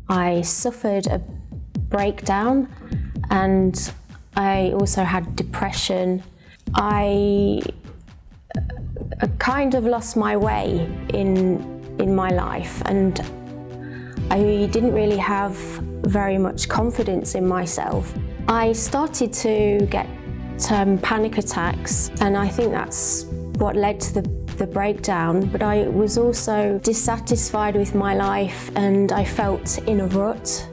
I suffered a breakdown and I also had depression. I kind of lost my way in my life, and I didn't really have very much confidence in myself. I started to get panic attacks, and I think that's what led to the breakdown. But I was also dissatisfied with my life and I felt in a rut.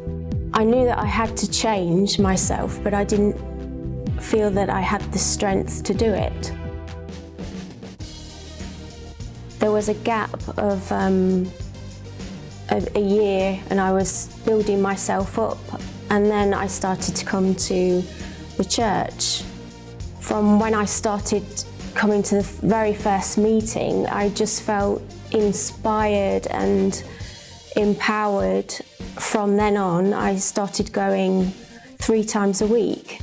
I knew that I had to change myself, but I didn't feel that I had the strength to do it. There was a gap of a year and I was building myself up, and then I started to come to the church. From when I started coming to the very first meeting, I just felt inspired and empowered. From then on, I started going 3 times a week.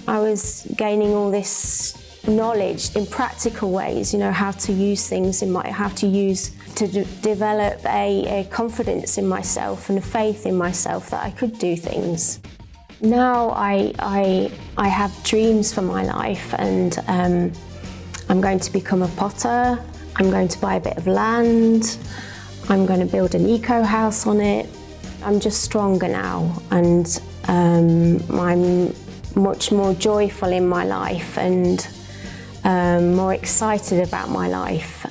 I was gaining all this knowledge in practical ways, how to use things to develop a confidence in myself and a faith in myself that I could do things. Now I have dreams for my life, and I'm going to become a potter. I'm going to buy a bit of land. I'm going to build an eco house on it. I'm just stronger now, and I'm much more joyful in my life and more excited about my life.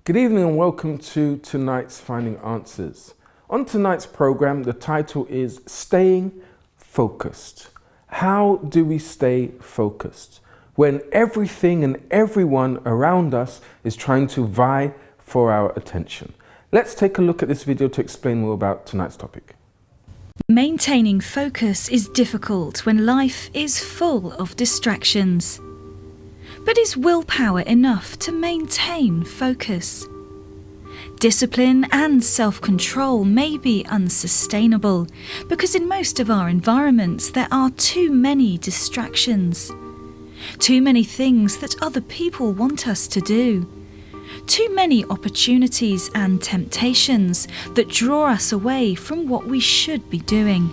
Good evening and welcome to tonight's Finding Answers. On tonight's program, the title is Staying Focused. How do we stay focused when everything and everyone around us is trying to vie for our attention? Let's take a look at this video to explain more about tonight's topic. Maintaining focus is difficult when life is full of distractions. But is willpower enough to maintain focus? Discipline and self-control may be unsustainable because in most of our environments there are too many distractions. Too many things that other people want us to do. Too many opportunities and temptations that draw us away from what we should be doing.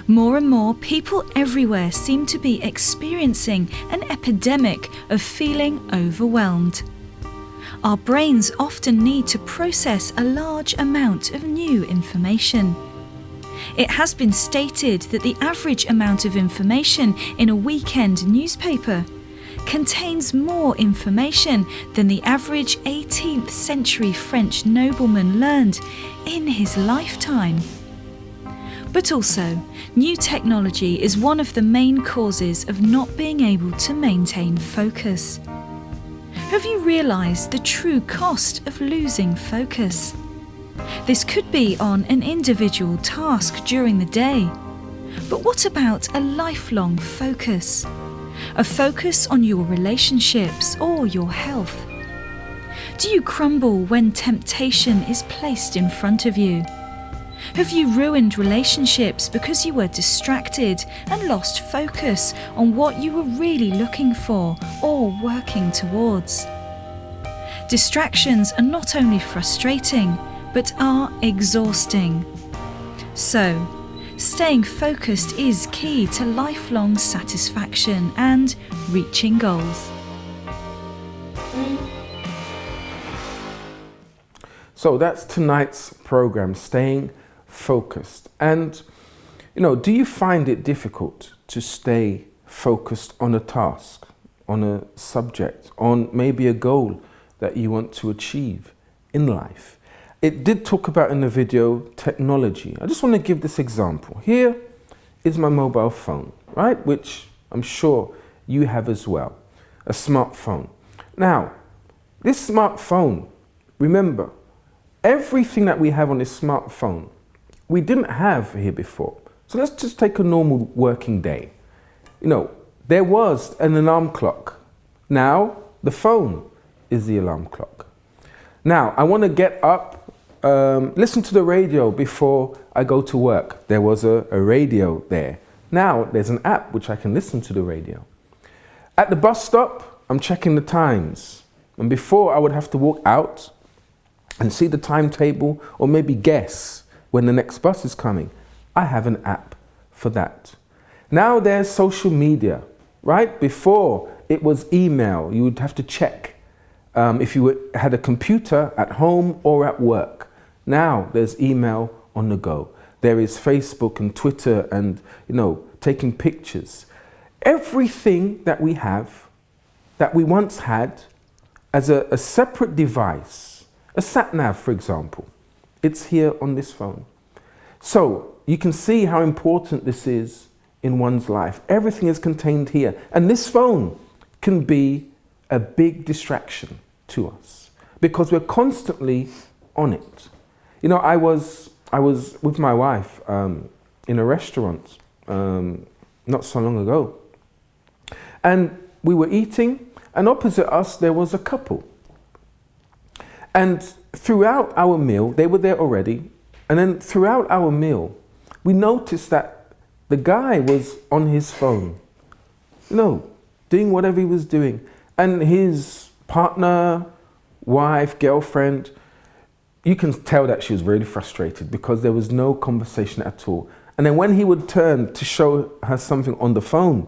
More and more people everywhere seem to be experiencing an epidemic of feeling overwhelmed. Our brains often need to process a large amount of new information. It has been stated that the average amount of information in a weekend newspaper contains more information than the average 18th century French nobleman learned in his lifetime. But also, new technology is one of the main causes of not being able to maintain focus. Have you realised the true cost of losing focus? This could be on an individual task during the day. But what about a lifelong focus? A focus on your relationships or your health? Do you crumble when temptation is placed in front of you? Have you ruined relationships because you were distracted and lost focus on what you were really looking for or working towards? Distractions are not only frustrating, but are exhausting. So, staying focused is key to lifelong satisfaction and reaching goals. So that's tonight's program, Staying Focused. And, do you find it difficult to stay focused on a task, on a subject, on maybe a goal that you want to achieve in life? It did talk about in the video technology. I just want to give this example. Here is my mobile phone, right? Which I'm sure you have as well, a smartphone. Now, this smartphone, remember, everything that we have on this smartphone, we didn't have here before. So let's just take a normal working day. There was an alarm clock. Now, the phone is the alarm clock. Now, I want to get up, listen to the radio before I go to work. There was a radio there. Now, there's an app which I can listen to the radio. At the bus stop, I'm checking the times. And before, I would have to walk out and see the timetable or maybe guess when the next bus is coming. I have an app for that. Now there's social media, right? Before, it was email. You would have to check if you had a computer at home or at work. Now there's email on the go. There is Facebook and Twitter and, taking pictures. Everything that we have, that we once had as a separate device, a sat-nav, for example, it's here on this phone. So you can see how important this is in one's life. Everything is contained here. And this phone can be a big distraction to us because we're constantly on it. I was with my wife in a restaurant not so long ago. And we were eating, and opposite us there was a couple. And throughout our meal, they were there already, and then throughout our meal, we noticed that the guy was on his phone, doing whatever he was doing. And his partner, wife, girlfriend, you can tell that she was really frustrated because there was no conversation at all. And then when he would turn to show her something on the phone,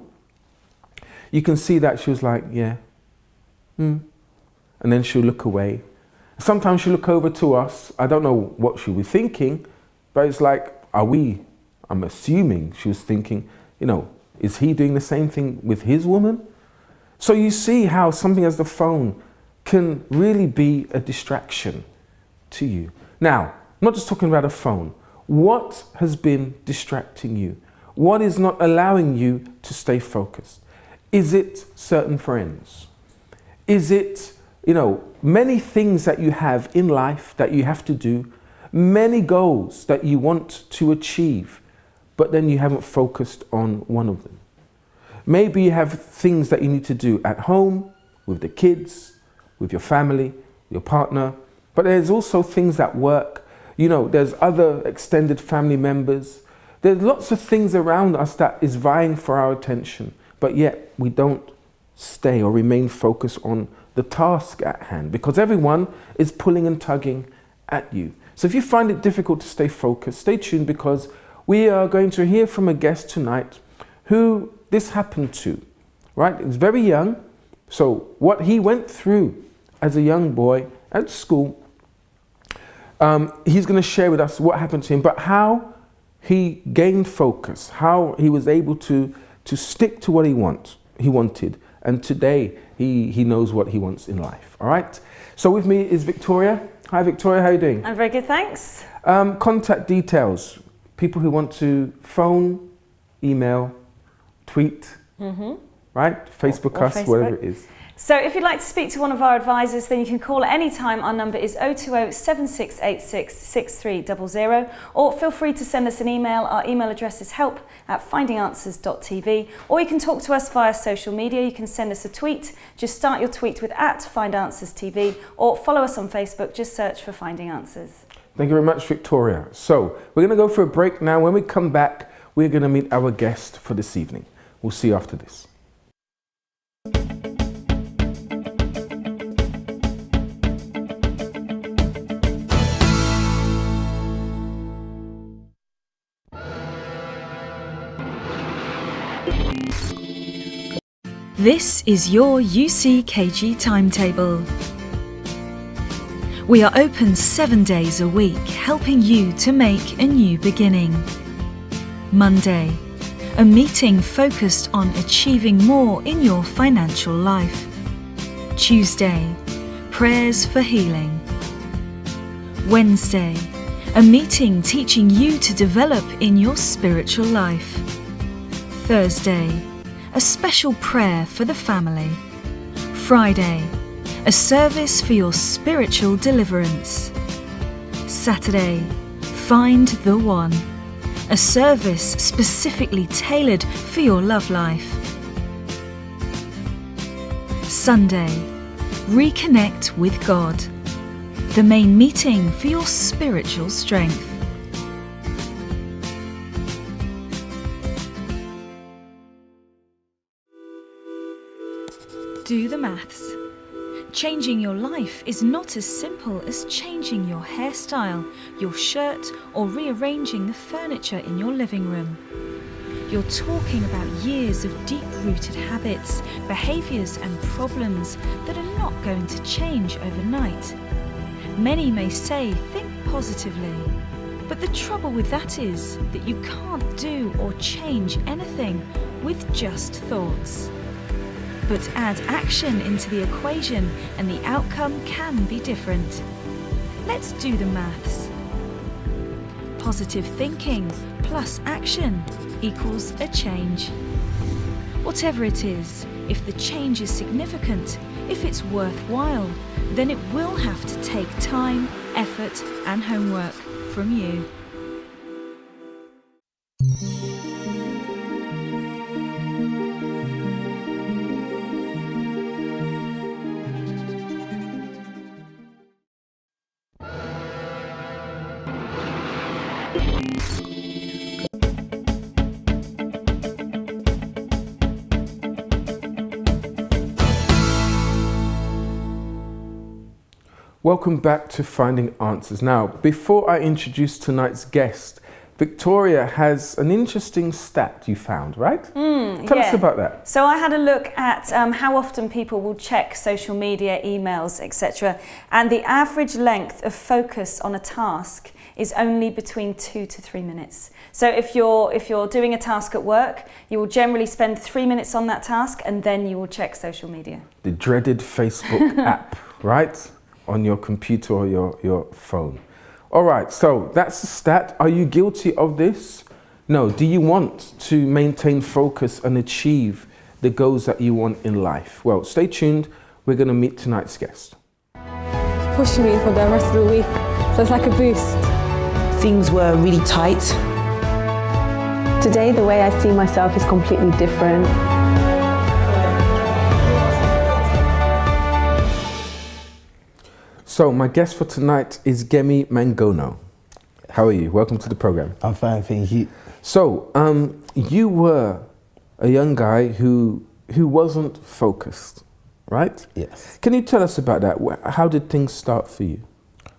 you can see that she was like, yeah, and then she'll look away. Sometimes she'll look over to us. I don't know what she'll be thinking, but it's like, I'm assuming she was thinking, is he doing the same thing with his woman? So you see how something as the phone can really be a distraction to you. Now, I'm not just talking about a phone. What has been distracting you? What is not allowing you to stay focused? Is it certain friends? Is it, many things that you have in life that you have to do, many goals that you want to achieve, but then you haven't focused on one of them? Maybe you have things that you need to do at home, with the kids, with your family, your partner, but there's also things at work. There's other extended family members. There's lots of things around us that is vying for our attention, but yet we don't stay or remain focused on the task at hand because everyone is pulling and tugging at you. So if you find it difficult to stay focused, stay tuned because we are going to hear from a guest tonight who this happened to, right? He's very young. So what he went through as a young boy at school, he's going to share with us what happened to him, but how he gained focus, how he was able to stick to what he wanted. And today he knows what he wants in life. All right. So with me is Victoria. Hi, Victoria. How are you doing? I'm very good, thanks. Contact details. People who want to phone, email, tweet, right? Facebook or us, Facebook. whatever it is. So if you'd like to speak to one of our advisors, then you can call at any time. Our number is 020 7686 6300, or feel free to send us an email. Our email address is help@findinganswers.tv, or you can talk to us via social media. You can send us a tweet. Just start your tweet with @FindAnswersTV, or follow us on Facebook. Just search for Finding Answers. Thank you very much, Victoria. So we're going to go for a break now. When we come back, we're going to meet our guest for this evening. We'll see you after this. This is your UCKG timetable. We are open 7 days a week, helping you to make a new beginning. Monday, a meeting focused on achieving more in your financial life. Tuesday, prayers for healing. Wednesday, a meeting teaching you to develop in your spiritual life. Thursday, a special prayer for the family. Friday, a service for your spiritual deliverance. Saturday, Find the One, a service specifically tailored for your love life. Sunday, Reconnect with God, the main meeting for your spiritual strength. Do the maths. Changing your life is not as simple as changing your hairstyle, your shirt, or rearranging the furniture in your living room. You're talking about years of deep-rooted habits, behaviours and problems that are not going to change overnight. Many may say, think positively, but the trouble with that is that you can't do or change anything with just thoughts. But add action into the equation and the outcome can be different. Let's do the maths. Positive thinking plus action equals a change. Whatever it is, if the change is significant, if it's worthwhile, then it will have to take time, effort, and homework from you. Welcome back to Finding Answers. Now, before I introduce tonight's guest, Victoria has an interesting stat you found, right? Tell us about that. So I had a look at how often people will check social media, emails, etc. And the average length of focus on a task is only between 2 to 3 minutes. So if you're doing a task at work, you will generally spend 3 minutes on that task and then you will check social media. The dreaded Facebook app, right? On your computer or your phone. All right, so that's the stat. Are you guilty of this? No. Do you want to maintain focus and achieve the goals that you want in life? Well, stay tuned. We're going to meet tonight's guest. Pushing me for the rest of the week, so it's like a boost. Things were really tight. Today, the way I see myself is completely different. So my guest for tonight is Ngemi Mangono. How are you? Welcome to the program. I'm fine, thank you. So you were a young guy who wasn't focused, right? Yes. Can you tell us about that? How did things start for you?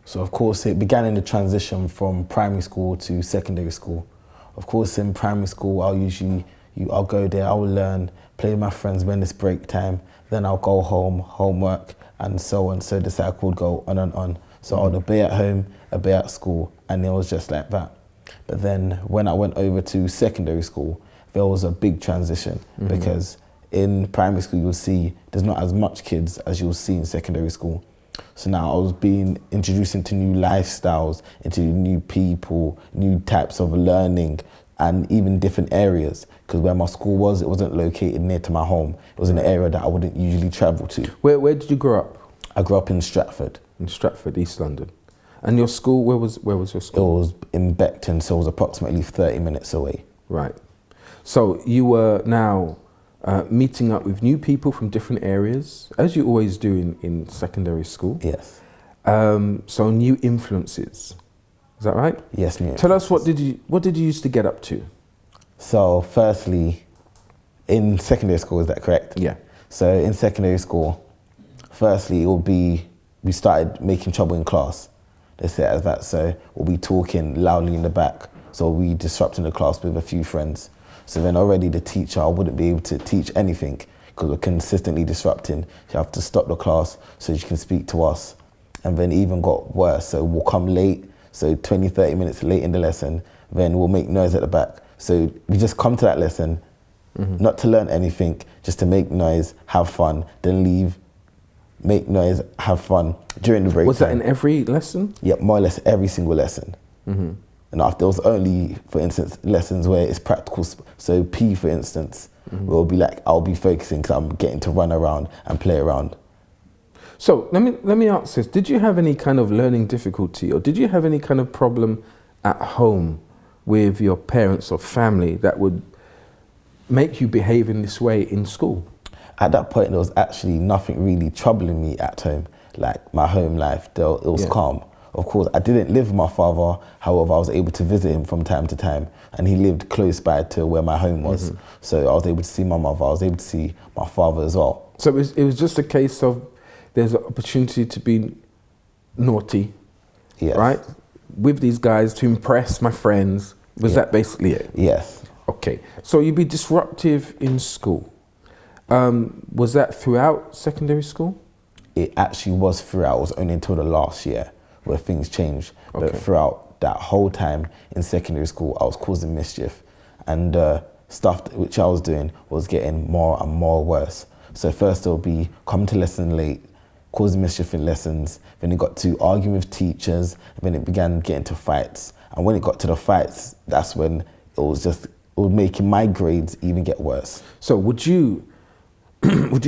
So of course it began in the transition from primary school to secondary school. Of course in primary school I'll go there, I'll learn, play with my friends when it's break time, then I'll go home, homework, and so on. So the cycle would go on and on. So I would be at home, a bit at school, and it was just like that. But then when I went over to secondary school, there was a big transition because in primary school you'll see there's not as much kids as you'll see in secondary school. So now I was being introduced into new lifestyles, into new people, new types of learning, and even different areas, because where my school was, it wasn't located near to my home. It was in an area that I wouldn't usually travel to. Where did you grow up? I grew up in Stratford. In Stratford, East London. And your school, where was your school? It was in Beckton, so it was approximately 30 minutes away. Right. So you were now meeting up with new people from different areas, as you always do in secondary school. Yes. So new influences. Is that right? Yes, new Tell us, influences. what did you used to get up to? So firstly, in secondary school, is that correct? Yeah. So in secondary school, firstly, we started making trouble in class. They say it as that. So we'll be talking loudly in the back. So we disrupting the class with a few friends. So then already the teacher wouldn't be able to teach anything because we're consistently disrupting. You have to stop the class so she can speak to us. And then it even got worse. So we'll come late. So 20, 30 minutes late in the lesson, then we'll make noise at the back. So we just come to that lesson, not to learn anything, just to make noise, have fun, then leave, make noise, have fun during the break. Was that in every lesson? Yep, more or less every single lesson. And after there was only, for instance, lessons where it's practical. So P, for instance, will be like, I'll be focusing because I'm getting to run around and play around. So let me ask this, did you have any kind of learning difficulty or did you have any kind of problem at home with your parents or family that would make you behave in this way in school? At that point, there was actually nothing really troubling me at home. Like my home life, it was calm. Of course, I didn't live with my father, however, I was able to visit him from time to time, and he lived close by to where my home was. So I was able to see my mother, I was able to see my father as well. So it was just a case of there's an opportunity to be naughty, Yes. right? With these guys to impress my friends. Was Yeah. that basically it? Yes. Okay. So you'd be disruptive in school. Was that throughout secondary school? It actually was throughout. It was only until the last year where things changed. Okay. But throughout that whole time in secondary school, I was causing mischief. And stuff which I was doing was getting more and more worse. So first it'll be coming to lesson late, causing mischief in lessons. Then it got to arguing with teachers. And then it began getting to fights. And when it got to the fights, that's when it was making my grades even get worse. So would you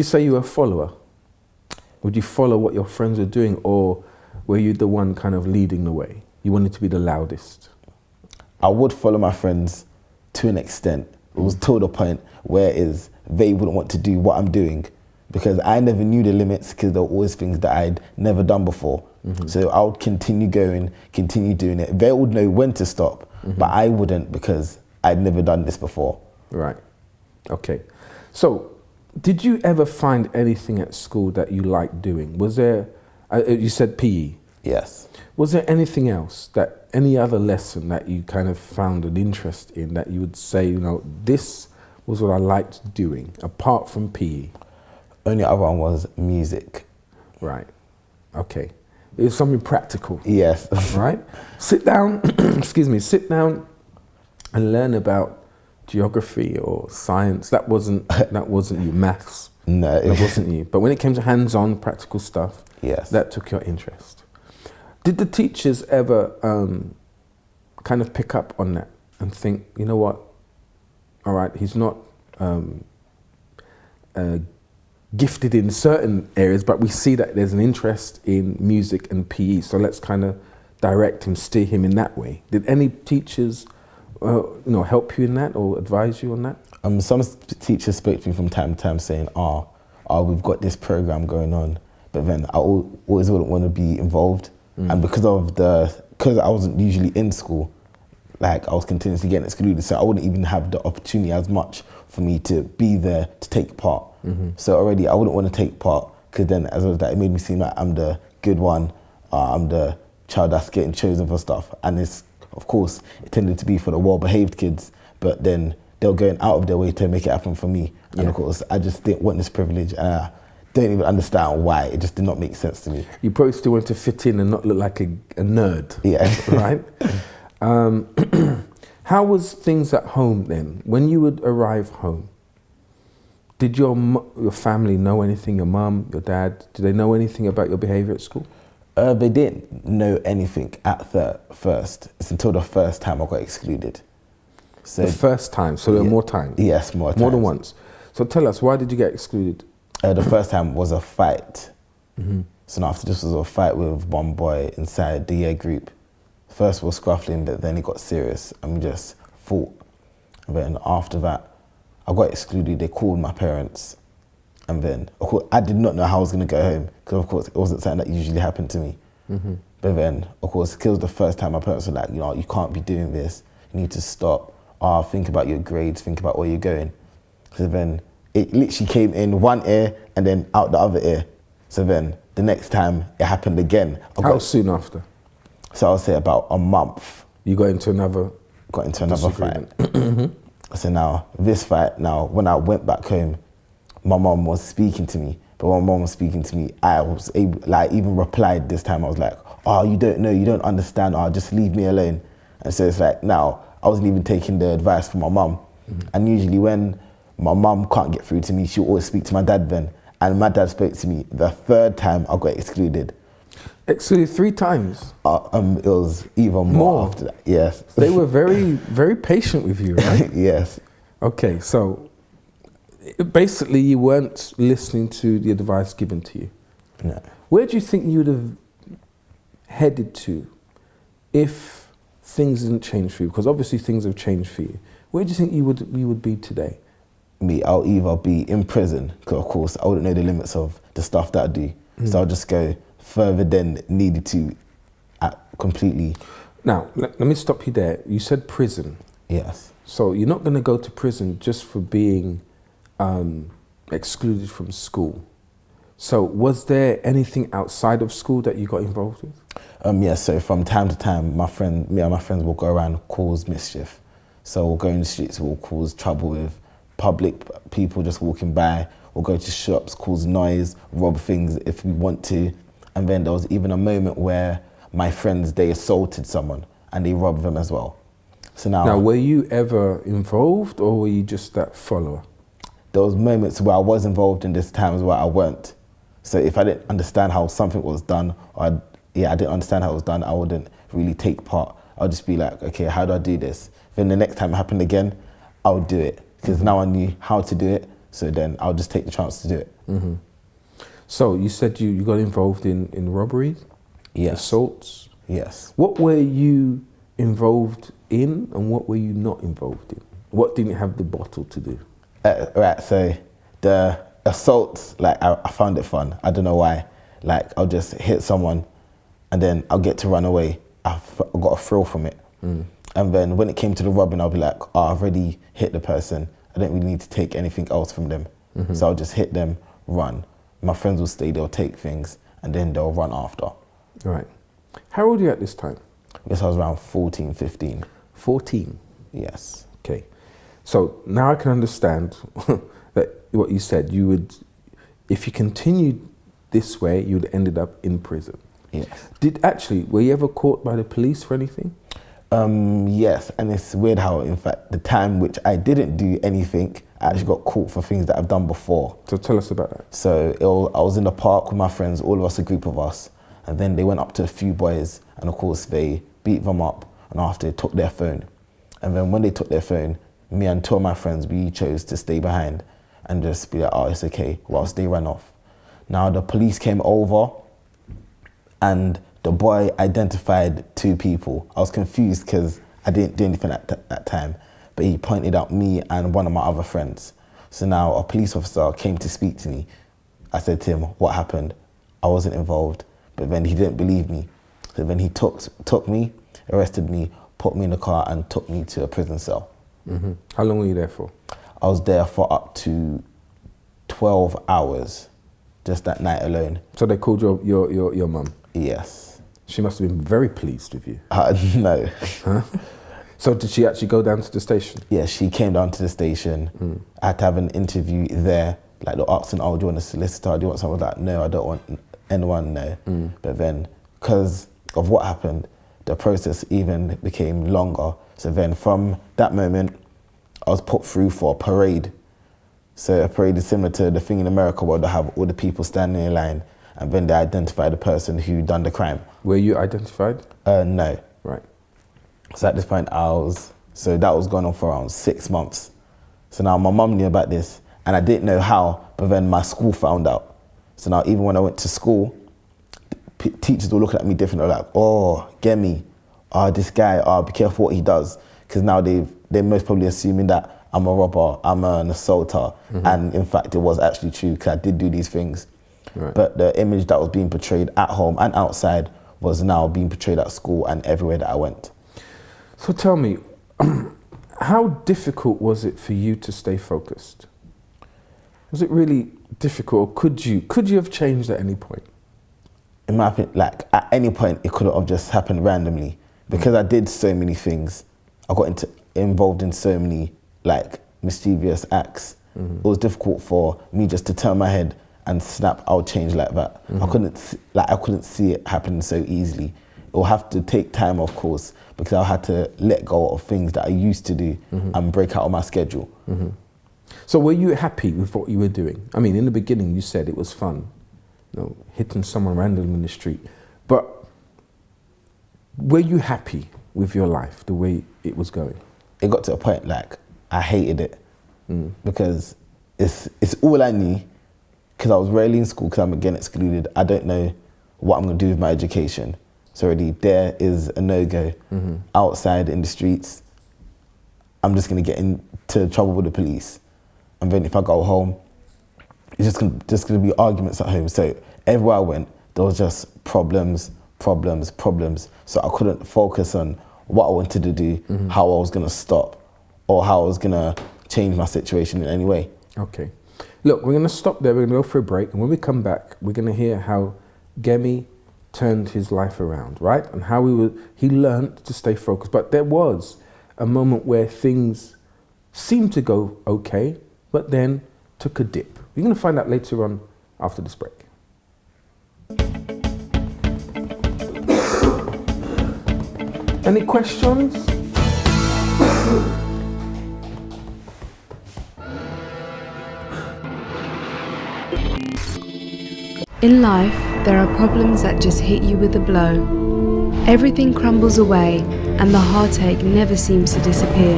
say you were a follower? Would you follow what your friends were doing, or were you the one kind of leading the way? You wanted to be the loudest? I would follow my friends to an extent. It was to the point where they wouldn't want to do what I'm doing, because I never knew the limits, because there were always things that I'd never done before. So I would continue going, continue doing it. They would know when to stop, but I wouldn't, because I'd never done this before. Right. Okay. So did you ever find anything at school that you liked doing? Was there, you said PE. Yes. Was there anything else, any other lesson that you kind of found an interest in, that you would say, this was what I liked doing, apart from PE? Only other one was music. Right. Okay. It was something practical. Yes. Right? Sit down, sit down and learn about geography or science. That wasn't you. Maths. No. That wasn't you. But when it came to hands-on practical stuff, Yes. that took your interest. Did the teachers ever kind of pick up on that and think, you know what, all right, he's not gifted in certain areas, but we see that there's an interest in music and PE, so let's kind of direct him, steer him in that way. Did any teachers help you in that or advise you on that? Some teachers spoke to me from time to time saying, we've got this program going on, but then I always wouldn't want to be involved. And because I wasn't usually in school, like I was continuously getting excluded, so I wouldn't even have the opportunity as much for me to be there to take part. So already I wouldn't want to take part, because then as well as that, it made me seem like I'm the good one, I'm the child that's getting chosen for stuff. And of course, it tended to be for the well-behaved kids, but then they were going out of their way to make it happen for me. And of course, I just didn't want this privilege, and I don't even understand why. It just did not make sense to me. You probably still wanted to fit in and not look like a nerd. Yeah. Right? How was things at home then? When you would arrive home, did your family know anything? Your mum, your dad, did they know anything about your behaviour at school? They didn't know anything at first. It's until the first time I got excluded. So The first time, so there were more times? Yes, more times. More than once. So tell us, why did you get excluded? The first time was a fight. So now after this was a fight with one boy inside the year group. First was scuffling, but then it got serious and we just fought. And then after that, I got excluded. They called my parents. And then, of course, I did not know how I was going to go home, because of course it wasn't something that usually happened to me. But then, of course, it was the first time my parents were like, you can't be doing this. You need to stop. Think about your grades, think about where you're going. So then it literally came in one ear and then out the other ear. So then the next time it happened again. How soon after? So I'll say about a month. You got into another fight. So now, this fight, when I went back home, my mom was speaking to me. But when my mom was speaking to me, I was able, even replied this time. I was like, you don't know, you don't understand, just leave me alone. And so it's like, now, I wasn't even taking the advice from my mum. And usually when my mum can't get through to me, she'll always speak to my dad then. And my dad spoke to me the third time I got excluded. Excluded 3 times? It was even more after that, yes. They were very, very patient with you, right? Yes. Okay, so basically you weren't listening to the advice given to you. No. Where do you think you would have headed to if things didn't change for you? Because obviously things have changed for you. Where do you think you would be today? I'll either be in prison, because of course I wouldn't know the limits of the stuff that I do. So I'll just go further than needed to completely. Now, let me stop you there. You said prison. Yes. So you're not going to go to prison just for being excluded from school. So was there anything outside of school that you got involved with? Yeah, so from time to time, me and my friends will go around and cause mischief. So we'll go in the streets, we'll cause trouble with public people just walking by, we'll go to shops, cause noise, rob things if we want to. And then there was even a moment where my friends, they assaulted someone and they robbed them as well. So Now, were you ever involved or were you just that follower? There was moments where I was involved and there's times where I weren't. So if I didn't understand how something was done, I didn't understand how it was done, I wouldn't really take part. I'll just be like, okay, how do I do this? Then the next time it happened again, I would do it. Because now I knew how to do it, so then I'll just take the chance to do it. So you said you got involved in robberies? Yes. Assaults? Yes. What were you involved in and what were you not involved in? What didn't have the bottle to do? Right, so the assaults, like I found it fun. I don't know why. Like I'll just hit someone and then I'll get to run away. I got a thrill from it. And then when it came to the robbing, I'll be like, oh, I've already hit the person. I don't really need to take anything else from them. So I'll just hit them, run. My friends will stay, they'll take things and then they'll run after. Right. How old are you at this time? I guess I was around 14, 15. 14? Yes. Okay. So now I can understand that what you said, you would, if you continued this way, you'd ended up in prison. Yes. Were you ever caught by the police for anything? Yes, and it's weird how, in fact, the time which I didn't do anything, I actually got caught for things that I've done before. So tell us about that. So I was in the park with my friends, all of us, a group of us, and then they went up to a few boys, and of course they beat them up, and after they took their phone. And then when they took their phone, me and two of my friends, we chose to stay behind and just be like, oh, it's okay, whilst they ran off. Now the police came over, and the boy identified two people. I was confused because I didn't do anything at that time, but he pointed out me and one of my other friends. So now a police officer came to speak to me. I said to him, what happened? I wasn't involved, but then he didn't believe me. So then he took me, arrested me, put me in the car and took me to a prison cell. How long were you there for? I was there for up to 12 hours, just that night alone. So they called your mum? Yes. She must have been very pleased with you. No. Huh? So did she actually go down to the station? Yeah, she came down to the station. I had to have an interview there. Like they're asking, oh, do you want a solicitor? Do you want someone like, no, I don't want anyone, no. But then, because of what happened, the process even became longer. So then from that moment, I was put through for a parade. So a parade is similar to the thing in America where they have all the people standing in line and then they identify the person who done the crime. Were you identified? No. Right. So at this point, so that was going on for around 6 months. So now my mum knew about this and I didn't know how, but then my school found out. So now even when I went to school, teachers were looking at me different. They're like, oh, Ngemi, this guy, be careful what he does. Because now they're most probably assuming that I'm a robber, I'm an assaulter. And in fact, it was actually true because I did do these things. Right. But the image that was being portrayed at home and outside was now being portrayed at school and everywhere that I went. So tell me, how difficult was it for you to stay focused? Was it really difficult, or could you have changed at any point? In my opinion, like at any point, it could have just happened randomly. Because I did so many things, I got involved in so many like mischievous acts. It was difficult for me just to turn my head and snap, I'll change like that. I couldn't see it happening so easily. It will have to take time, of course, because I had to let go of things that I used to do and break out of my schedule. So were you happy with what you were doing? I mean, in the beginning, you said it was fun, hitting someone random in the street. But were you happy with your life, the way it was going? It got to a point like I hated it because it's all I knew. Because I was rarely in school because I'm again excluded. I don't know what I'm going to do with my education. So already there is a no-go. Outside in the streets, I'm just going to get into trouble with the police. And then if I go home, it's just going to be arguments at home. So everywhere I went, there was just problems. So I couldn't focus on what I wanted to do, how I was going to stop, or how I was going to change my situation in any way. Okay. Look, we're going to stop there, we're going to go for a break, and when we come back, we're going to hear how Ngemi turned his life around, right? And how he learned to stay focused. But there was a moment where things seemed to go okay, but then took a dip. We're going to find out later on after this break. Any questions? In life, there are problems that just hit you with a blow. Everything crumbles away, and the heartache never seems to disappear.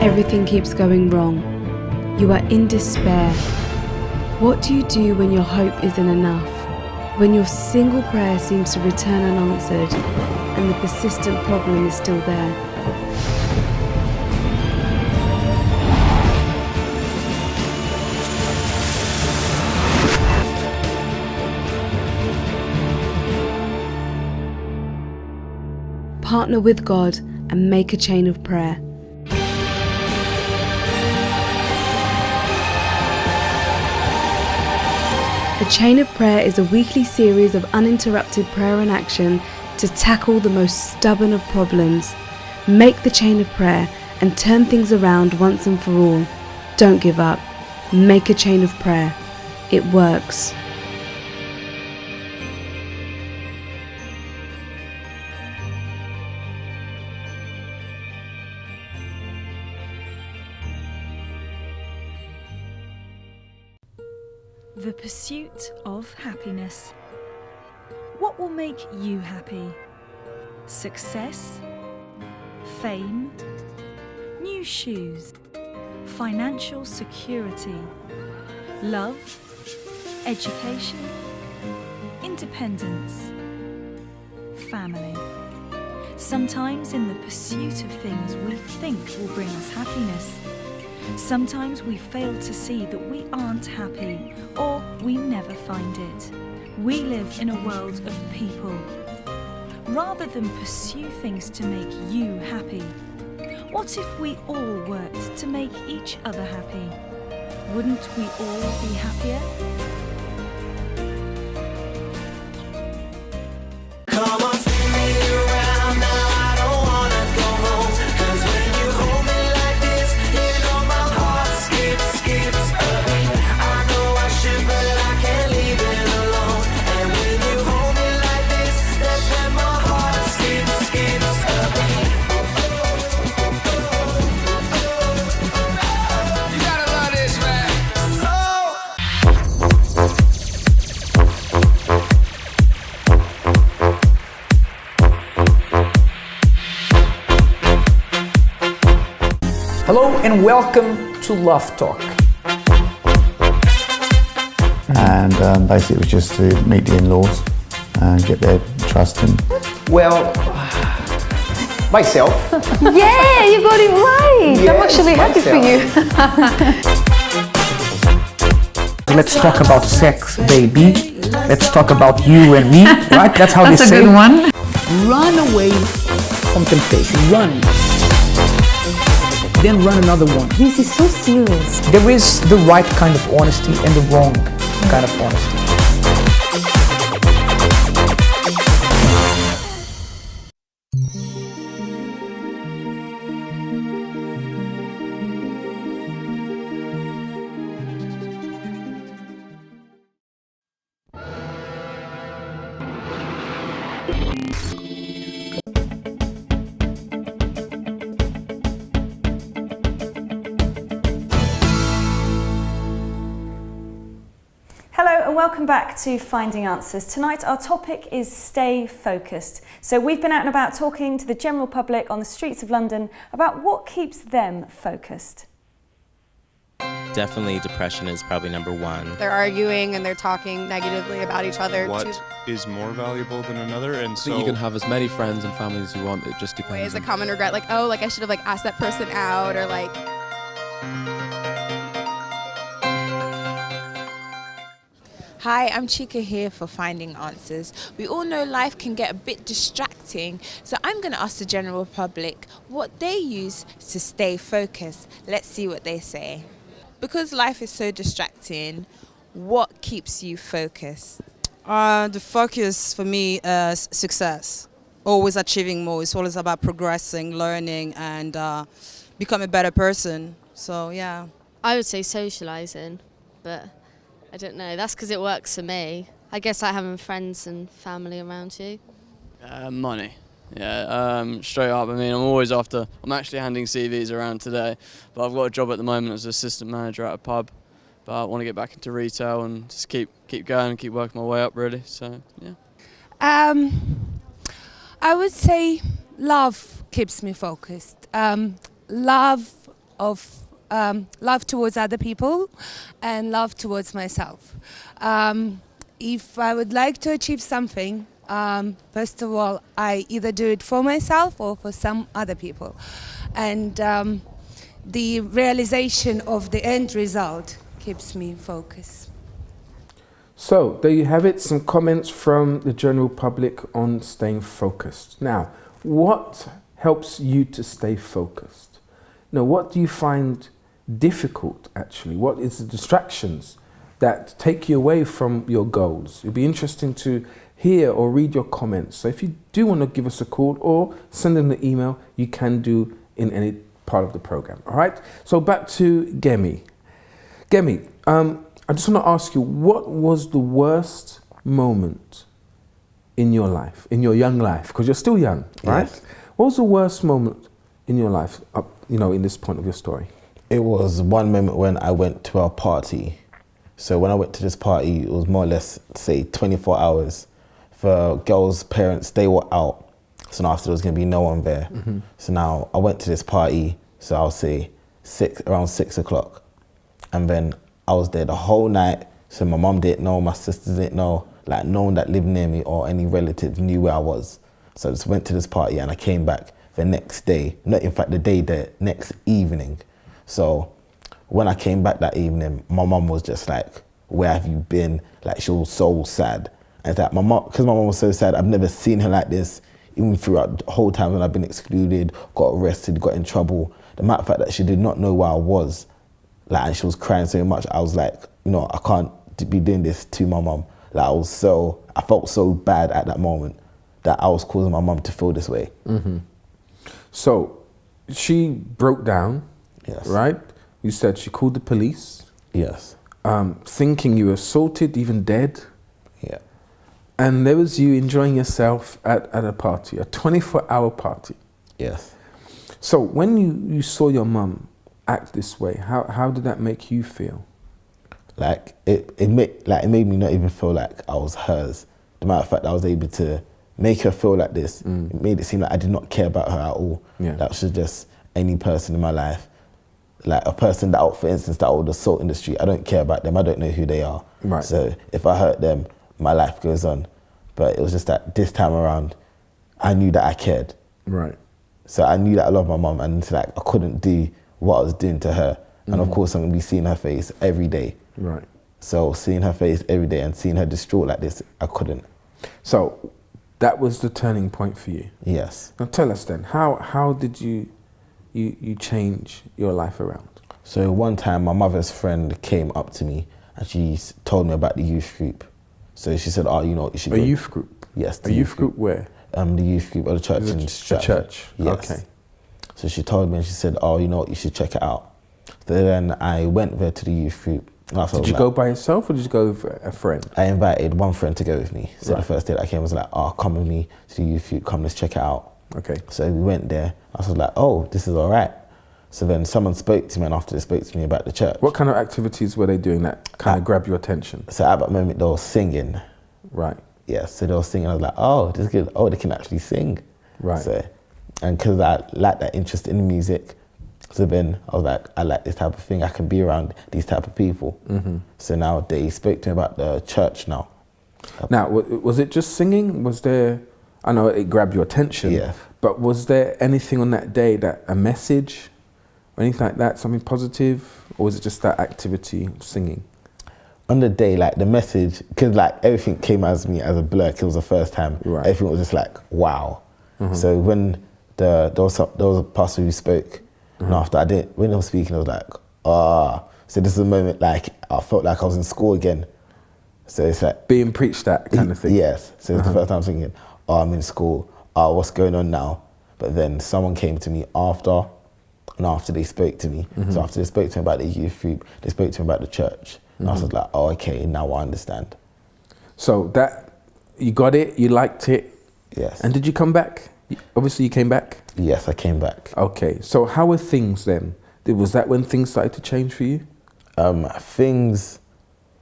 Everything keeps going wrong. You are in despair. What do you do when your hope isn't enough? When your single prayer seems to return unanswered, and the persistent problem is still there? Partner with God and make a chain of prayer. A Chain of Prayer is a weekly series of uninterrupted prayer and action to tackle the most stubborn of problems. Make the chain of prayer and turn things around once and for all. Don't give up. Make a chain of prayer. It works. The pursuit of happiness. What will make you happy? Success? Fame? New shoes? Financial security? Love? Education? Independence? Family? Sometimes in the pursuit of things we think will bring us happiness, sometimes we fail to see that we aren't happy, or we never find it. We live in a world of people. Rather than pursue things to make you happy, what if we all worked to make each other happy? Wouldn't we all be happier? Come on, spin me around now, I don't wanna go home. 'Cause when you hold me like this, you know my heart skips a beat. I know I should, but I can't leave it alone. And when you hold me like this, that's when my heart skips a beat. You gotta love this, man. Hello and welcome to Love Talk. And basically it was just to meet the in-laws and get their trust and Well, myself. Yeah, you got it right. I'm Yes, actually happy for you. Let's talk about sex, baby. Let's talk about you and me, right? That's how they say. Good one. Run away from temptation. Run. Then run another one. This is so serious. There is the right kind of honesty and the wrong kind of honesty. Hello and welcome back to Finding Answers. Tonight our topic is stay focused. So we've been out and about talking to the general public on the streets of London about what keeps them focused. Definitely depression is probably number one. They're arguing and they're talking negatively about each other. What is more valuable than another? And I think you can have as many friends and family as you want. It just depends. Is a common regret, like, oh, like I should have like asked that person out, or like. Hi, I'm Chika here for Finding Answers. We all know life can get a bit distracting, so I'm going to ask the general public what they use to stay focused. Let's see what they say. Because life is so distracting, what keeps you focused? The focus for me is success. Always achieving more. It's always about progressing, learning, and become a better person. So, yeah. I would say socialising, but I don't know. That's because it works for me. I guess like having friends and family around you. Money. Yeah, straight up. I mean, I'm actually handing CVs around today, but I've got a job at the moment as assistant manager at a pub. But I want to get back into retail and just keep going and keep working my way up, really. So, yeah. I would say love keeps me focused. Love towards other people and love towards myself. If I would like to achieve something, first of all, I either do it for myself or for some other people. And the realization of the end result keeps me focused. So there you have it, some comments from the general public on staying focused. Now, what helps you to stay focused? Now, what do you find difficult actually? What is the distractions that take you away from your goals? It'd be interesting to hear or read your comments. So if you do want to give us a call or send in an email, you can do in any part of the program. All right. So back to Ngemi. Ngemi, I just want to ask you, what was the worst moment in your life, in your young life? Because you're still young, right? Yes. What was the worst moment in your life, in this point of your story? It was one moment when I went to a party. So when I went to this party, it was more or less, say, 24 hours. For girls' parents, they were out. So now after there was going to be no one there. Mm-hmm. So now I went to this party, so I'll say around 6 o'clock. And then I was there the whole night. So my mum didn't know, my sisters didn't know, like no one that lived near me or any relatives knew where I was. So I just went to this party and I came back the next day, not in fact the next evening. So when I came back that evening, my mum was just like, where have you been? Like she was so sad. And that because my mum was so sad, I've never seen her like this, even throughout the whole time when I've been excluded, got arrested, got in trouble. The matter of fact that she did not know where I was, like, and she was crying so much, I was like, I can't be doing this to my mum. Like I felt so bad at that moment that I was causing my mum to feel this way. Mm-hmm. So she broke down, yes, right? You said she called the police. Yes. Thinking you were assaulted, even dead. Yeah. And there was you enjoying yourself at a party, a 24-hour party. Yes. So when you saw your mum act this way, how did that make you feel? Like it made me not even feel like I was hers. The matter of fact that I was able to make her feel like this, it made it seem like I did not care about her at all. Yeah. That was just any person in my life. Like a person that, for instance, that would assault in the street, I don't care about them, I don't know who they are. Right. So if I hurt them, my life goes on. But it was just that this time around, I knew that I cared. Right. So I knew that I loved my mum, and like I couldn't do what I was doing to her. And of course I'm gonna be seeing her face every day. Right. So seeing her face every day and seeing her distraught like this, I couldn't. So that was the turning point for you? Yes. Now tell us then, how did you change your life around? So one time my mother's friend came up to me and she told me about the youth group. So she said, you should go. A youth group? Yes. A youth group where? The youth group of the church in Stratford. The church? Yes. Okay. So she told me and she said, you should check it out. So then I went there to the youth group. Did you go by yourself or did you go with a friend? I invited one friend to go with me. So Right. the first day that I came, I was like, come with me to the youth group, come, let's check it out. Okay. So we went there. I was like, this is all right. So then someone spoke to me, and after they spoke to me about the church. What kind of activities were they doing that kind of grabbed your attention? So at that moment, they were singing. Right. Yeah, so they were singing. I was like, this is good. They can actually sing. Right. So, and because I like that interest in music, so then I was like, I like this type of thing. I can be around these type of people. Mm-hmm. So now they spoke to me about the church now. Now, was it just singing? Was there, I know it grabbed your attention, Yeah. but was there anything on that day, a message or anything like that, something positive? Or was it just that activity, singing? on the day, like the message, because like everything came as me as a blur, 'cause it was the first time. Right. Everything was just like, wow. So when there was a pastor who spoke, and after when I was speaking, I was like, so this is a moment like I felt like I was in school again. So it's like being preached at kind of thing. Yes. So it's the first time I was thinking, I'm in school. What's going on now? But then someone came to me after they spoke to me. So after they spoke to me about the youth group, they spoke to me about the church. And I was like, oh, okay, now I understand. So that, you got it, you liked it. Yes. And did you come back? Obviously you came back? Yes, I came back. Okay, so how were things then? Was that when things started to change for you? Things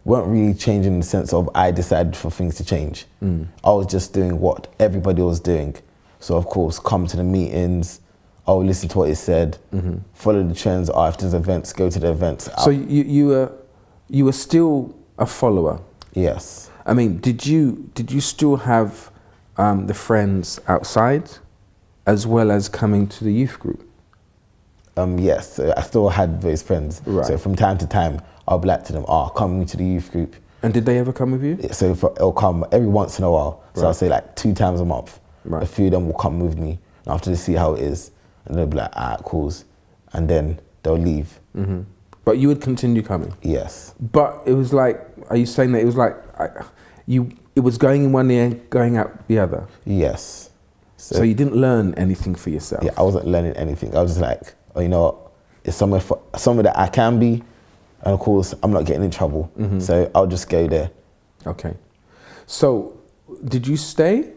weren't really changing in the sense of I decided for things to change. I was just doing what everybody was doing. So of course, come to the meetings, I would listen to what it said, follow the trends, if there's events, go to the events. So you were still a follower? Yes. I mean, did you still have the friends outside as well as coming to the youth group? Yes, so I still had those friends. Right. So from time to time, I'll be like to them, come to the youth group. And did they ever come with you? So it'll come every once in a while. So Right. I'll say like 2 times a month. Right. A few of them will come with me. And after they see how it is, and they'll be like, cool. And then they'll leave. But you would continue coming? Yes. But it was like, are you saying that it was like, it was going in one ear and going out the other? Yes. So you didn't learn anything for yourself? Yeah, I wasn't learning anything. I was just like, you know what, it's somewhere that I can be, and of course, I'm not getting in trouble. So I'll just go there. Okay. So, did you stay,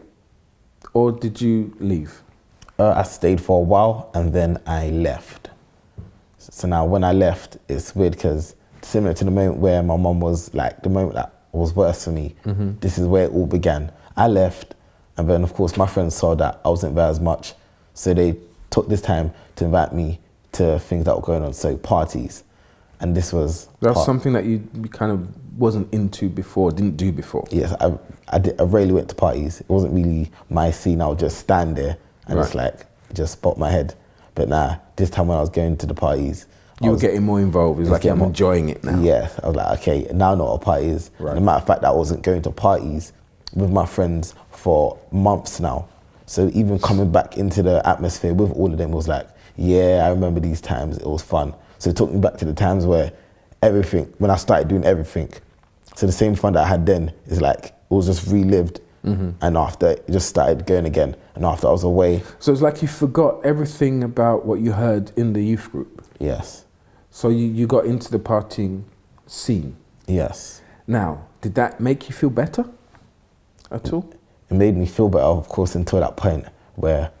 or did you leave? I stayed for a while, and then I left. So now when I left, it's weird because similar to the moment where my mum was like, the moment that was worse for me, this is where it all began. I left, and then of course my friends saw that I wasn't there as much, so they took this time to invite me to things that were going on, so parties. And this was... That's something that you kind of wasn't into before, didn't do before? Yes, I rarely went to parties. It wasn't really my scene. I would just stand there and just spot my head. But this time when I was going to the parties... You were getting more involved. It was like, I'm enjoying it now. Yeah, I was like, okay, now I know what a party is. Right. And the matter of fact, I wasn't going to parties with my friends for months now. So even coming back into the atmosphere with all of them was like, yeah, I remember these times, it was fun. So it took me back to the times where when I started doing everything. So the same fun that I had then is like, it was just relived. And after, it just started going again. And after I was away. So it's like you forgot everything about what you heard in the youth group? Yes. So you got into the partying scene? Yes. Now, did that make you feel better at all? It made me feel better, of course, until that point where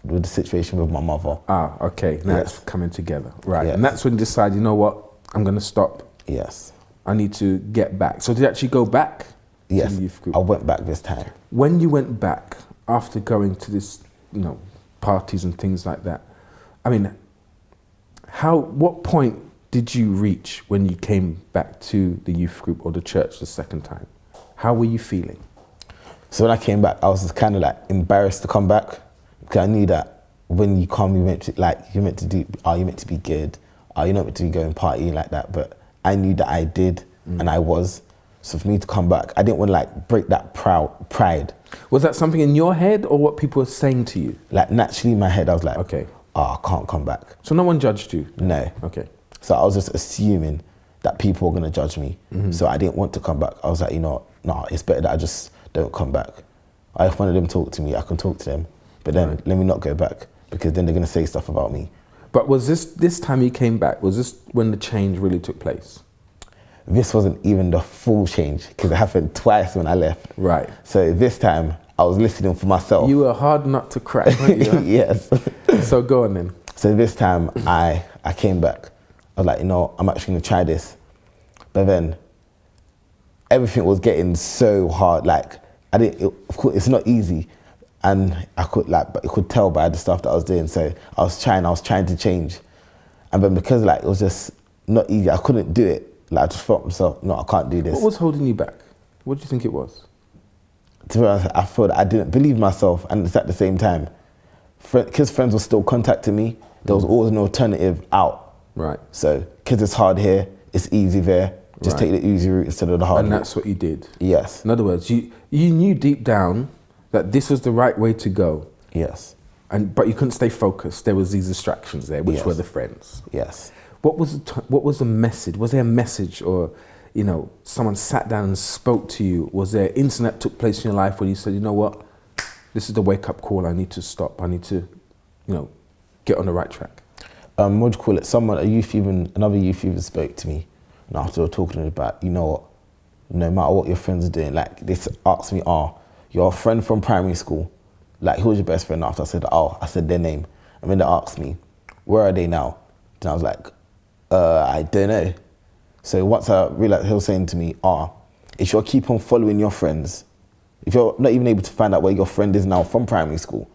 with the situation with my mother. Okay. Now it's coming together. Right. Yes. And that's when you decide, you know what, I'm going to stop. Yes. I need to get back. So did you actually go back yes, to the youth group? I went back this time. When you went back, after going to this, parties and things like that, I mean, what point did you reach when you came back to the youth group or the church the second time? How were you feeling? So when I came back, I was just kind of like embarrassed to come back, because I knew that when you come, you're meant to be good, you're not meant to be going partying like that. But I knew that I did, and I was. So for me to come back, I didn't want to like break that pride. Was that something in your head or what people were saying to you? Like naturally in my head, I was like, okay, I can't come back. So no one judged you? No. Okay. So I was just assuming that people were going to judge me. So I didn't want to come back. I was like, it's better that I just don't come back. If one of them talk to me, I can talk to them. But then let me not go back, because then they're going to say stuff about me. But was this time you came back, was this when the change really took place? This wasn't even the full change, because it happened twice when I left. Right. So this time, I was listening for myself. You were a hard nut to crack, weren't you? Yes. So go on then. So this time, I came back. I was like, I'm actually going to try this. But then, everything was getting so hard. Like, of course, it's not easy. And I could tell by the stuff that I was doing. So I was trying to change. And then because it was just not easy, I couldn't do it. I just felt myself, I can't do this. What was holding you back? What do you think it was? To be honest, I felt that I didn't believe myself, and it's at the same time, because friends were still contacting me, there was always an alternative out. Right. So, because it's hard here, it's easy there. Just Right. take the easy route instead of the hard And route. that's what you did. Yes. In other words, you knew deep down that this was the right way to go. Yes. But you couldn't stay focused. There was these distractions there, which Yes. were the friends. Yes. What was the message? Was there a message, or someone sat down and spoke to you? Was there an incident that took place in your life where you said, you know what, this is the wake up call. I need to stop. I need to, get on the right track. What do you call it? Another youth even spoke to me, and after we were talking about, you know what, no matter what your friends are doing, like they asked me, you're a friend from primary school, like who's your best friend? After I said their name, and then they asked me, where are they now? And I was like, I don't know. So once I realized, he was saying to me, if you keep on following your friends, if you're not even able to find out where your friend is now from primary school,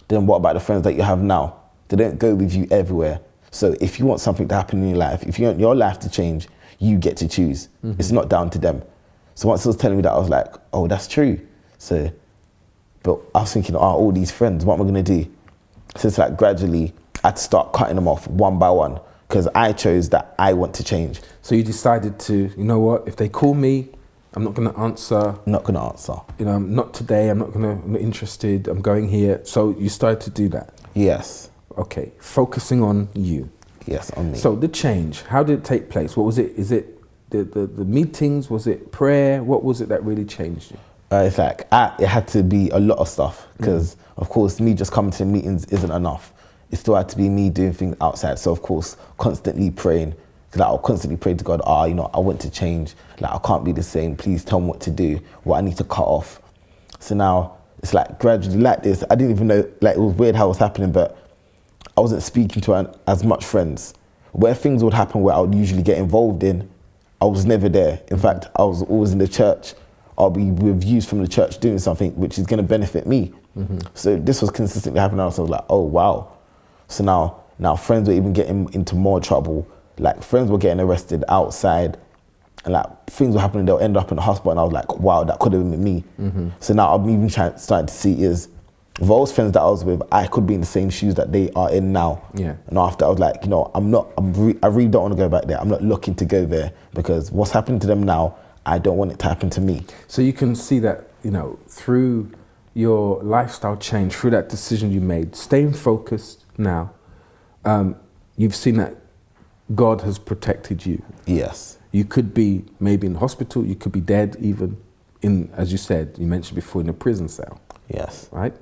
then what about the friends that you have now? They don't go with you everywhere. So if you want something to happen in your life, if you want your life to change, you get to choose. Mm-hmm. It's not down to them. So once he was telling me that, I was like, oh, that's true. So, but I was thinking, all these friends, what am I gonna do? So it's like gradually, I had to start cutting them off one by one, because I chose that I want to change. So you decided to, you know what, if they call me, I'm not going to answer. Not going to answer. Not today, I'm not interested, I'm going here. So you started to do that? Yes. Okay, focusing on you. Yes, on me. So the change, how did it take place? What was it? Is it the meetings? Was it prayer? What was it that really changed you? It's like, it had to be a lot of stuff, because of course, me just coming to the meetings isn't enough. It still had to be me doing things outside. So of course, constantly praying. Like I'll constantly pray to God, I want to change. Like I can't be the same. Please tell me what to do, what I need to cut off. So now it's like gradually like this. I didn't even know, like it was weird how it was happening, but I wasn't speaking to as much friends. Where things would happen where I would usually get involved in, I was never there. In fact, I was always in the church. I'll be with youth from the church doing something which is going to benefit me. Mm-hmm. So this was consistently happening. I was like, oh wow. So now friends were even getting into more trouble. Like friends were getting arrested outside, and like things were happening. They'll end up in the hospital, and I was like, wow, that could have been me. Mm-hmm. So now I'm even starting to see is those friends that I was with, I could be in the same shoes that they are in now. Yeah. And after I was like, I really don't want to go back there. I'm not looking to go there, because what's happening to them now, I don't want it to happen to me. So you can see that, through your lifestyle change, through that decision you made, staying focused now, you've seen that God has protected you. Yes. You could be maybe in hospital, you could be dead even in, as you said, you mentioned before, in a prison cell. Yes. Right?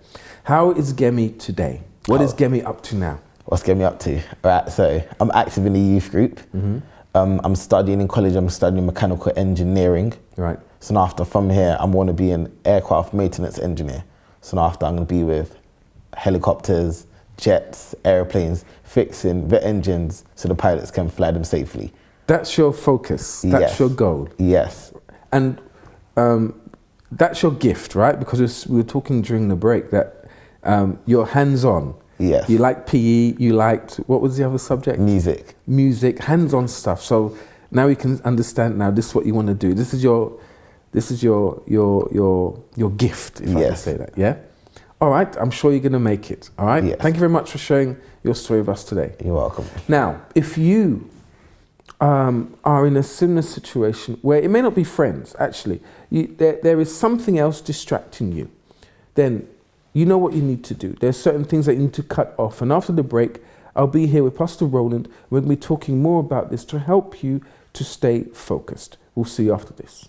How is Ngemi today? What is Ngemi up to now? What's Ngemi up to? Right, so I'm active in the youth group. Mm-hmm. I'm studying in college, I'm studying mechanical engineering. Right. So now after, from here, I want to be an aircraft maintenance engineer. So now after, I'm going to be with helicopters, jets, airplanes, fixing the engines so the pilots can fly them safely. That's your focus. That's your goal. Yes. And that's your gift, right? Because we were talking during the break that you're hands-on. Yes. You like PE, you liked, what was the other subject? Music. Music, hands-on stuff. So now we can understand now this is what you want to do. This is your gift, if I can say that, yeah? All right, I'm sure you're going to make it, all right? Yes. Thank you very much for sharing your story with us today. You're welcome. Now, if you are in a similar situation where it may not be friends, actually, there is something else distracting you, then you know what you need to do. There's certain things that you need to cut off. And after the break, I'll be here with Pastor Roland. We're going to be talking more about this to help you to stay focused. We'll see you after this.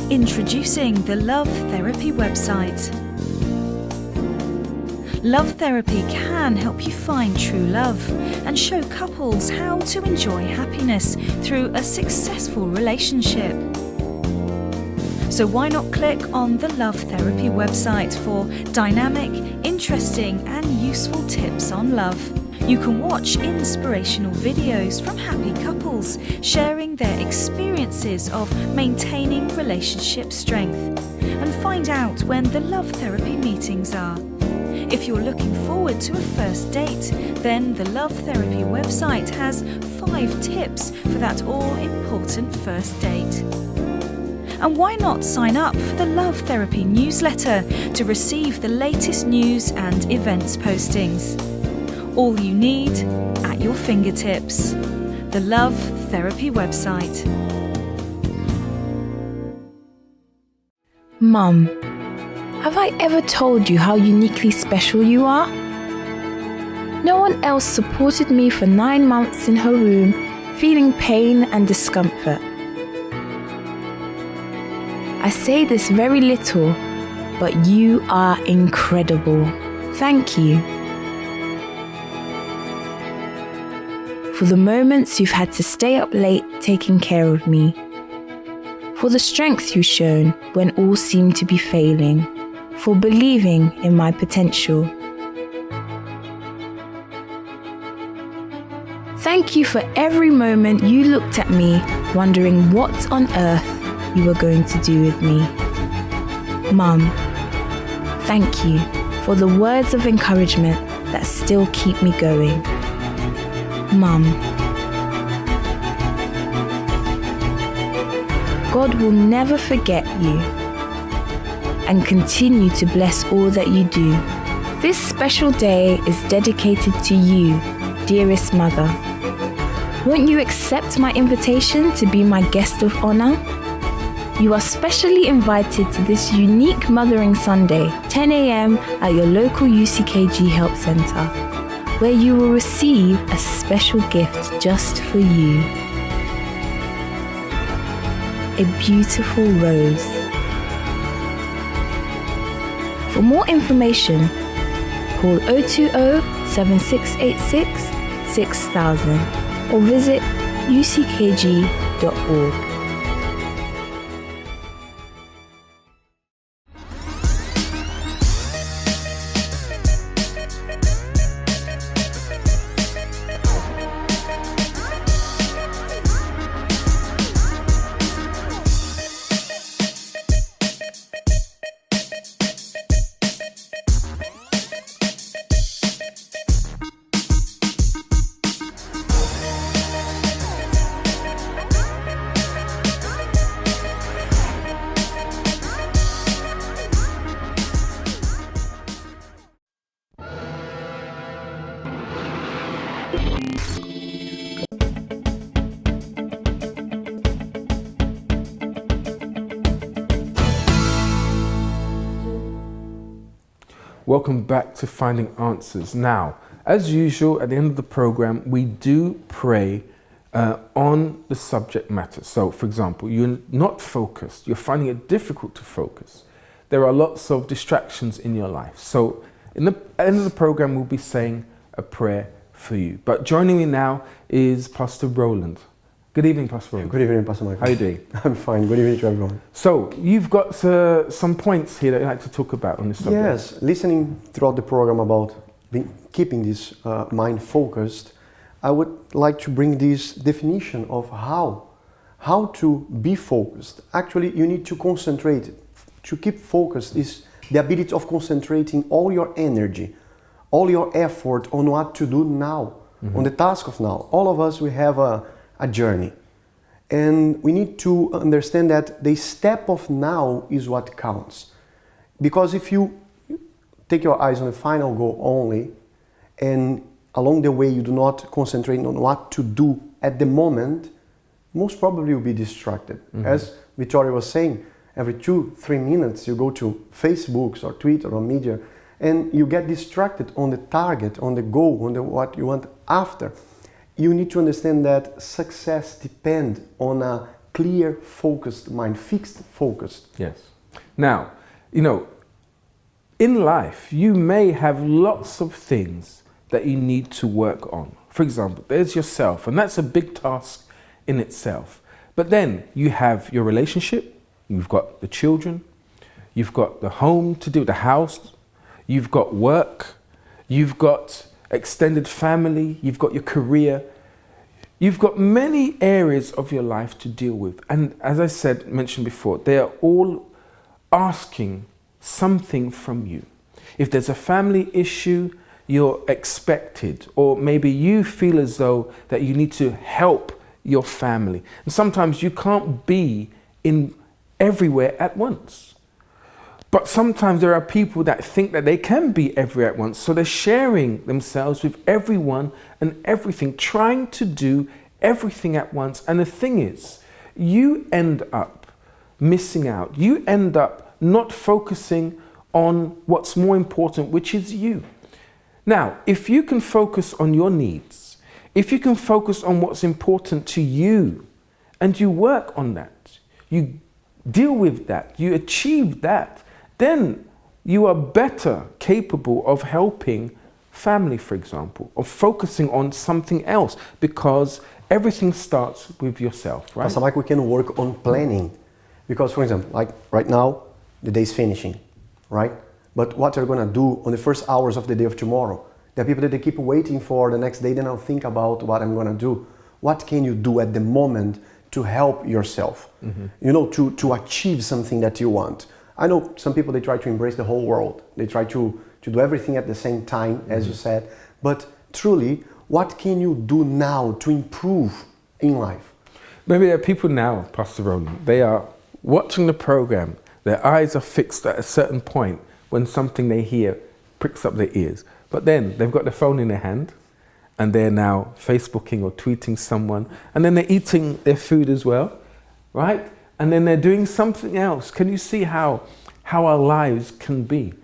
Introducing the Love Therapy website. Love therapy can help you find true love and show couples how to enjoy happiness through a successful relationship. So why not click on the Love Therapy website for dynamic, interesting and useful tips on love. You can watch inspirational videos from happy couples sharing their experiences of maintaining relationship strength and find out when the Love Therapy meetings are. If you're looking forward to a first date, then the Love Therapy website has 5 tips for that all-important first date. And why not sign up for the Love Therapy newsletter to receive the latest news and events postings? All you need at your fingertips. The Love Therapy website. Mum, have I ever told you how uniquely special you are? No one else supported me for 9 months in her room, feeling pain and discomfort. I say this very little, but you are incredible. Thank you. For the moments you've had to stay up late taking care of me. For the strength you've shown when all seemed to be failing. For believing in my potential. Thank you for every moment you looked at me wondering what on earth you were going to do with me. Mum, thank you for the words of encouragement that still keep me going. Mum, God will never forget you and continue to bless all that you do. This special day is dedicated to you, dearest mother. Won't you accept my invitation to be my guest of honor? You are specially invited to this unique Mothering Sunday, 10 a.m. at your local UCKG Help Centre, where you will receive a special gift just for you. A beautiful rose. For more information, call 020 7686 6000 or visit uckg.org. Welcome back to Finding Answers. Now, as usual, at the end of the program, we do pray on the subject matter. So, for example, you're not focused, you're finding it difficult to focus. There are lots of distractions in your life. So, at the end of the program, we'll be saying a prayer for you. But joining me now is Pastor Roland. Good evening, Pastor Roland. Good evening, Pastor Michael. How are you doing? I'm fine. Good evening to everyone. So, you've got some points here that you'd like to talk about on this subject. Yes, listening throughout the program about keeping this mind focused, I would like to bring this definition of how to be focused. Actually, you need to concentrate. To keep focused is the ability of concentrating all your energy, all your effort on what to do now, on the task of now. All of us, we have a journey. And we need to understand that the step of now is what counts. Because if you take your eyes on the final goal only, and along the way you do not concentrate on what to do at the moment, most probably you'll be distracted. As Victoria was saying, every 2-3 minutes you go to Facebook or Twitter or media, and you get distracted on the target, on the goal, on what you want after. You need to understand that success depends on a clear, focused mind, fixed, focused. Yes. Now, you know, in life, you may have lots of things that you need to work on. For example, there's yourself, and that's a big task in itself. But then you have your relationship, you've got the children, you've got the home to do, the house, you've got work, you've got extended family, you've got your career. You've got many areas of your life to deal with. And as I mentioned before, they are all asking something from you. If there's a family issue, you're expected, or maybe you feel as though that you need to help your family. And sometimes you can't be in everywhere at once. But sometimes there are people that think that they can be everywhere at once. So they're sharing themselves with everyone and everything, trying to do everything at once. And the thing is, you end up missing out. You end up not focusing on what's more important, which is you. Now, if you can focus on your needs, if you can focus on what's important to you, and you work on that, you deal with that, you achieve that, then you are better capable of helping family, for example, of focusing on something else, because everything starts with yourself, right? Pastor Mike, we can work on planning. Because, for example, like right now, the day is finishing, right? But what you're going to do on the first hours of the day of tomorrow? There are people that they keep waiting for the next day, then I'll think about what I'm going to do. What can you do at the moment to help yourself? You know, to achieve something that you want. I know some people, they try to embrace the whole world. They try to do everything at the same time, as you said. But truly, what can you do now to improve in life? Maybe there are people now, Pastor Roland, they are watching the program. Their eyes are fixed at a certain point when something they hear pricks up their ears. But then they've got the phone in their hand and they're now Facebooking or tweeting someone, and then they're eating their food as well, right? And then they're doing something else. Can you see how our lives can be?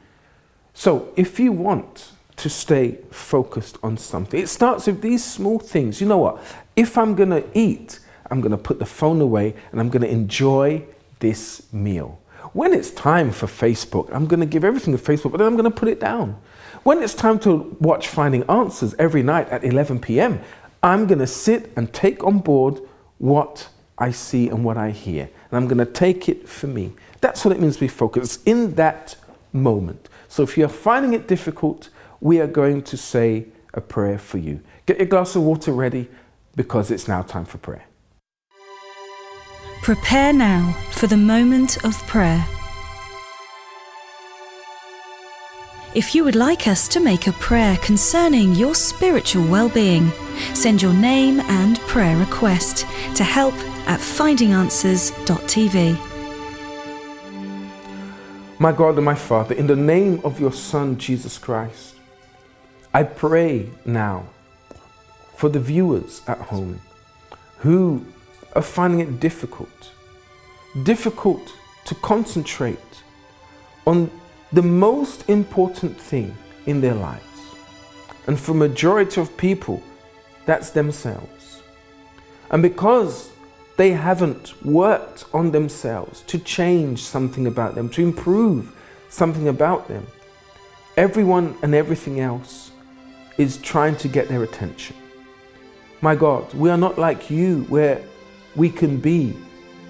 So if you want to stay focused on something, it starts with these small things. You know what? If I'm going to eat, I'm going to put the phone away and I'm going to enjoy this meal. When it's time for Facebook, I'm going to give everything to Facebook, but then I'm going to put it down. When it's time to watch Finding Answers every night at 11 p.m., I'm going to sit and take on board what I see and what I hear. And I'm going to take it for me. That's what it means to be focused, in that moment. So if you're finding it difficult, we are going to say a prayer for you. Get your glass of water ready, because it's now time for prayer. Prepare now for the moment of prayer. If you would like us to make a prayer concerning your spiritual well-being, send your name and prayer request to help@findinganswers.tv. My God and my Father, in the name of your Son, Jesus Christ, I pray now for the viewers at home who are finding it difficult to concentrate on the most important thing in their lives. And for a majority of people, that's themselves. And because they haven't worked on themselves to change something about them, to improve something about them, everyone and everything else is trying to get their attention. My God, we are not like you, where we can be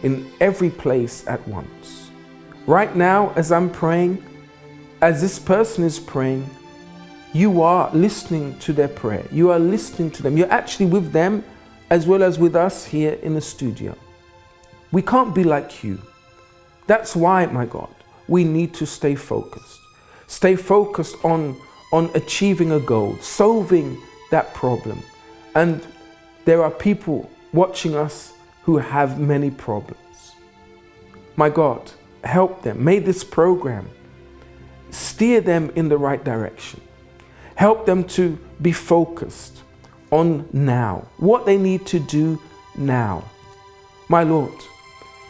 in every place at once. Right now, as I'm praying, as this person is praying, you are listening to their prayer. You are listening to them. You're actually with them as well as with us here in the studio. We can't be like you. That's why, my God, we need to stay focused. Stay focused on achieving a goal, solving that problem. And there are people watching us who have many problems. My God, help them. May this program steer them in the right direction. Help them to be focused on now, what they need to do now. My Lord,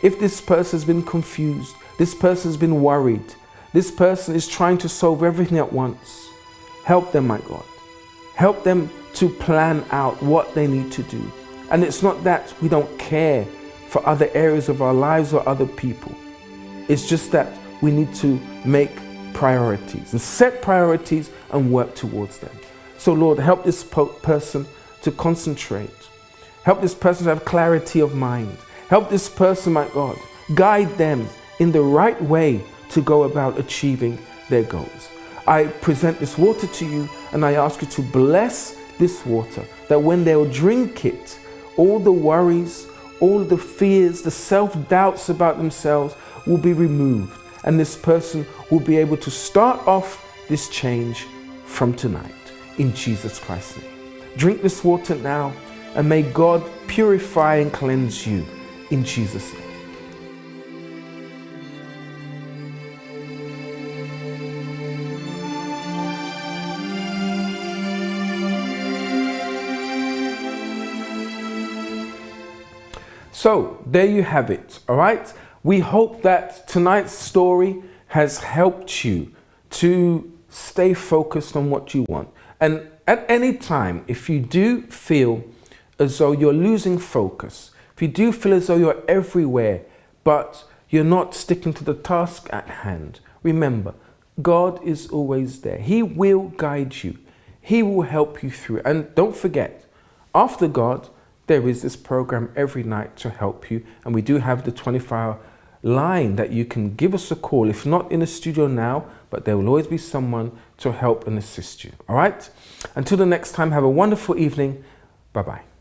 if this person has been confused, this person has been worried, this person is trying to solve everything at once, help them, my God. Help them to plan out what they need to do. And it's not that we don't care for other areas of our lives or other people. It's just that we need to make priorities and set priorities and work towards them. So Lord, help this person to concentrate. Help this person to have clarity of mind. Help this person, my God, guide them in the right way to go about achieving their goals. I present this water to you and I ask you to bless this water, that when they'll drink it, all the worries, all the fears, the self-doubts about themselves will be removed, and this person will be able to start off this change from tonight, in Jesus Christ's name. Drink this water now, and may God purify and cleanse you, in Jesus' name. So there you have it, all right? We hope that tonight's story has helped you to stay focused on what you want. And at any time, if you do feel as though you're losing focus, if you do feel as though you're everywhere, but you're not sticking to the task at hand, remember, God is always there. He will guide you. He will help you through. And don't forget, after God, there is this program every night to help you. And we do have the 24-hour line that you can give us a call, if not in the studio now, but there will always be someone to help and assist you. All right? Until the next time, have a wonderful evening. Bye-bye.